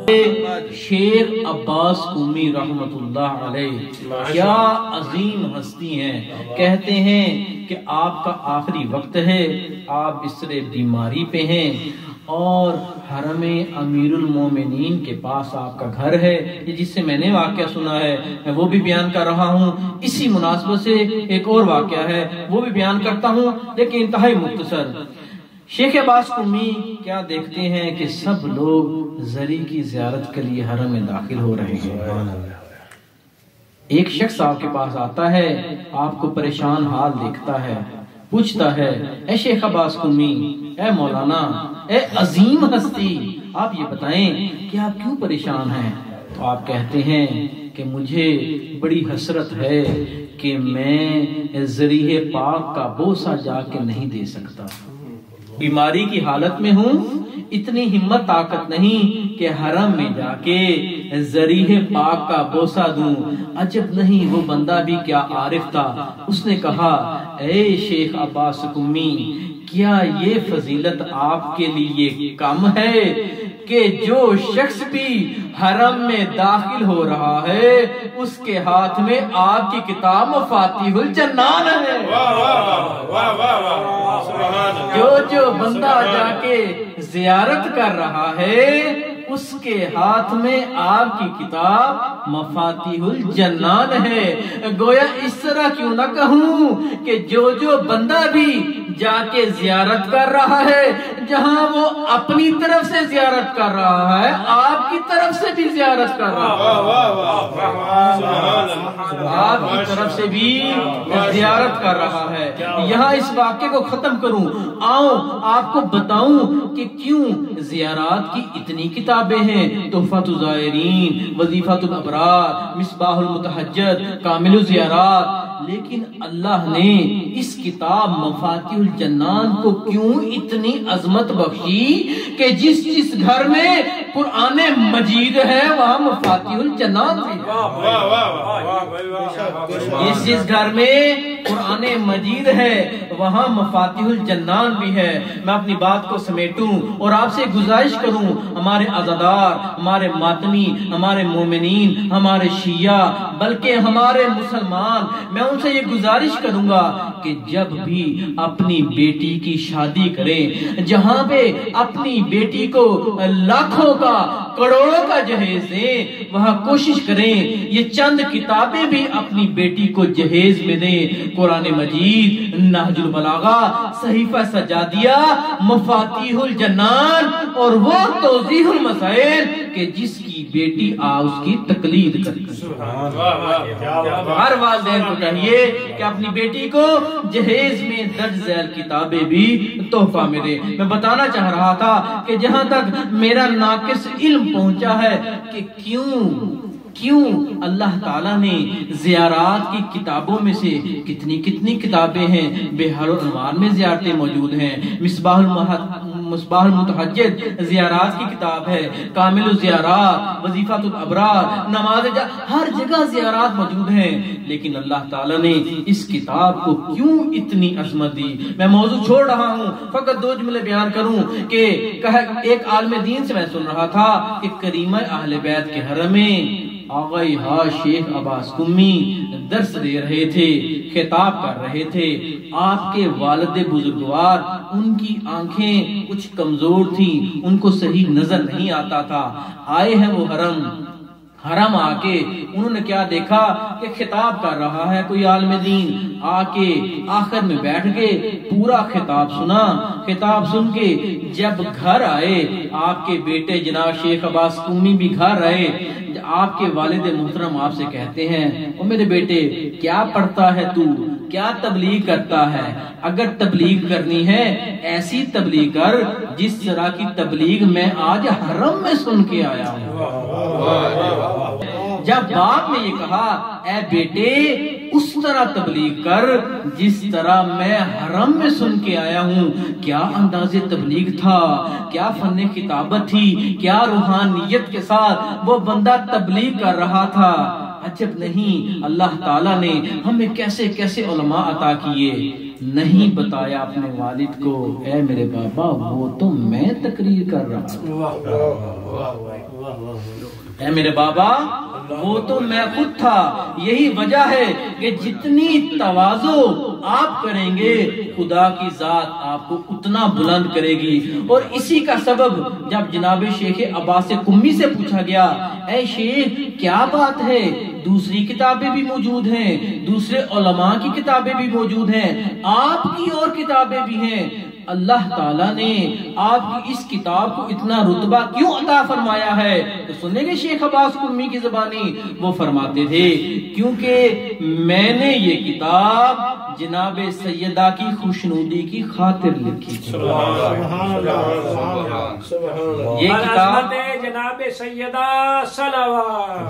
شیخ عباس قمی رحمت اللہ علیہ کیا عظیم ہستی ہیں. کہتے ہیں کہ آپ کا آخری وقت ہے، آپ بستر بیماری پہ ہیں اور حرم امیر المومنین کے پاس آپ کا گھر ہے. یہ جس سے میں نے واقعہ سنا ہے میں وہ بھی بیان کر رہا ہوں. اسی مناسبت سے ایک اور واقعہ ہے وہ بھی بیان کرتا ہوں لیکن انتہائی مختصر. شیخ عباس قمی کیا دیکھتے ہیں کہ سب لوگ زری کی زیارت کے لیے حرم میں داخل ہو رہے ہیں. ایک شخص آپ کے پاس آتا ہے، آپ کو پریشان حال دیکھتا ہے، پوچھتا ہے اے شیخ عباس قمی، اے مولانا، اے عظیم ہستی، آپ یہ بتائیں کہ آپ کیوں پریشان ہیں؟ تو آپ کہتے ہیں کہ مجھے بڑی حسرت ہے کہ میں ذریح پاک کا بوسہ جا کے نہیں دے سکتا. بیماری کی حالت میں ہوں، اتنی ہمت طاقت نہیں کہ حرم میں جا کے ذریح پاک کا بوسہ دوں. عجب نہیں، وہ بندہ بھی کیا عارف تھا. اس نے کہا اے شیخ عباس قمی، کیا یہ فضیلت آپ کے لیے کم ہے کہ جو شخص بھی حرم میں داخل ہو رہا ہے اس کے ہاتھ میں آپ کی کتاب مفاتیح الجنان ہے. جو بندہ جا کے زیارت کر رہا ہے اس کے ہاتھ میں آپ کی کتاب مفاتیح الجنان ہے. گویا اس طرح کیوں نہ کہوں کہ جو بندہ بھی جا کے زیارت کر رہا ہے، جہاں وہ اپنی طرف سے زیارت کر رہا ہے آپ کی طرف سے بھی زیارت کر رہا ہے، آپ کی طرف سے بھی زیارت کر رہا ہے. یہاں اس واقعے کو ختم کروں، آؤں آپ کو بتاؤں کہ کیوں زیارات کی اتنی کتابیں ہیں. تحفۃ الزائرین، وظیفۃ الابرار، مصباح المتحجد، کامل الزیارات. لیکن اللہ نے اس کتاب مفاتیح الجنان کو کیوں اتنی عظمت بخشی کہ جس گھر میں قرآن مجید ہے وہاں مفاتیح الجنان بھی ہے. جس گھر میں قرآن مجید ہے وہاں مفاتیح الجنان بھی ہے. میں اپنی بات کو سمیٹوں اور آپ سے گزارش کروں، ہمارے عزادار، ہمارے ماتمی، ہمارے مومنین، ہمارے شیعہ، بلکہ ہمارے مسلمان، میں ان سے یہ گزارش کروں گا کہ جب بھی اپنی بیٹی کی شادی کریں، جہاں پہ اپنی بیٹی کو لاکھوں کا، کروڑوں کا جہیز دیں، وہاں کوشش کریں یہ چند کتابیں بھی اپنی بیٹی کو جہیز میں دیں. قرآن مجید، نہج البلاغہ، صحیفہ سجادیہ، مفاتیح الجنان اور وہ توضیح المسائل کہ جس کی بیٹی اس کی تقلید کرے. ہر والدین کو چاہیے کہ اپنی بیٹی کو جہیز میں درج ذیل کتابیں بھی تحفہ میں دے. میں بتانا چاہ رہا تھا کہ جہاں تک میرا ناقص علم پہنچا ہے کہ کیوں اللہ تعالیٰ نے زیارات کی کتابوں میں سے کتنی کتابیں ہیں. بحار الانوار میں زیارتیں موجود ہیں، مصباح المتحجد زیارات کی کتاب ہے، کامل الزیارات، وظیفۃ الابرار، نماز ہر جگہ زیارات موجود ہیں. لیکن اللہ تعالیٰ نے اس کتاب کو کیوں اتنی عظمت دی؟ میں موضوع چھوڑ رہا ہوں، فقط 2 جملے بیان کروں کہ ایک عالم دین سے میں سن رہا تھا کہ کریمہ اہل بیت کے حرم میں آغائی شیخ عباس قمی درس دے رہے تھے، خطاب کر رہے تھے. آپ کے والد بزرگوار، ان کی آنکھیں کچھ کمزور تھیں، ان کو صحیح نظر نہیں آتا تھا. آئے ہیں وہ حرم آ کے انہوں نے کیا دیکھا کہ خطاب کر رہا ہے کوئی عالم دین، آ کے آخر میں بیٹھ گئے، پورا خطاب سنا. خطاب سن کے جب گھر آئے، آپ کے بیٹے جناب شیخ عباس قمی بھی گھر آئے. آپ کے والد محترم آپ سے کہتے ہیں او میرے بیٹے، کیا پڑھتا ہے تو، کیا تبلیغ کرتا ہے؟ اگر تبلیغ کرنی ہے ایسی تبلیغ کر جس طرح کی تبلیغ میں آج حرم میں سن کے آیا ہوں. جب باپ نے یہ کہا اے بیٹے اس طرح تبلیغ کر جس طرح میں حرم میں سن کے آیا ہوں. کیا انداز تبلیغ تھا، کیا فن خطابت تھی، کیا روحانیت کے ساتھ وہ بندہ تبلیغ کر رہا تھا. عجب نہیں اللہ تعالیٰ نے ہمیں کیسے علماء عطا کیے. نہیں بتایا اپنے والد کو، اے میرے بابا وہ تو میں تقریر کر رہا ہوں، اے میرے بابا وہ تو میں خود تھا۔ یہی وجہ ہے کہ جتنی تواضع آپ کریں گے خدا کی ذات آپ کو اتنا بلند کرے گی۔ اور اسی کا سبب جب جناب شیخ عباس قمی سے پوچھا گیا، اے شیخ کیا بات ہے، دوسری کتابیں بھی موجود ہیں، دوسرے علماء کی کتابیں بھی موجود ہیں، آپ کی اور کتابیں بھی ہیں، اللہ تعالیٰ نے آپ کی اس کتاب کو اتنا رتبہ کیوں عطا فرمایا ہے؟ تو سنیں گے شیخ عباس قمی کی زبانی، وہ فرماتے تھے کیونکہ میں نے یہ کتاب جناب سیدہ کی خوشنودی کی خاطر لکھی تھی۔ یہ کتاب جناب سیدہ صلوات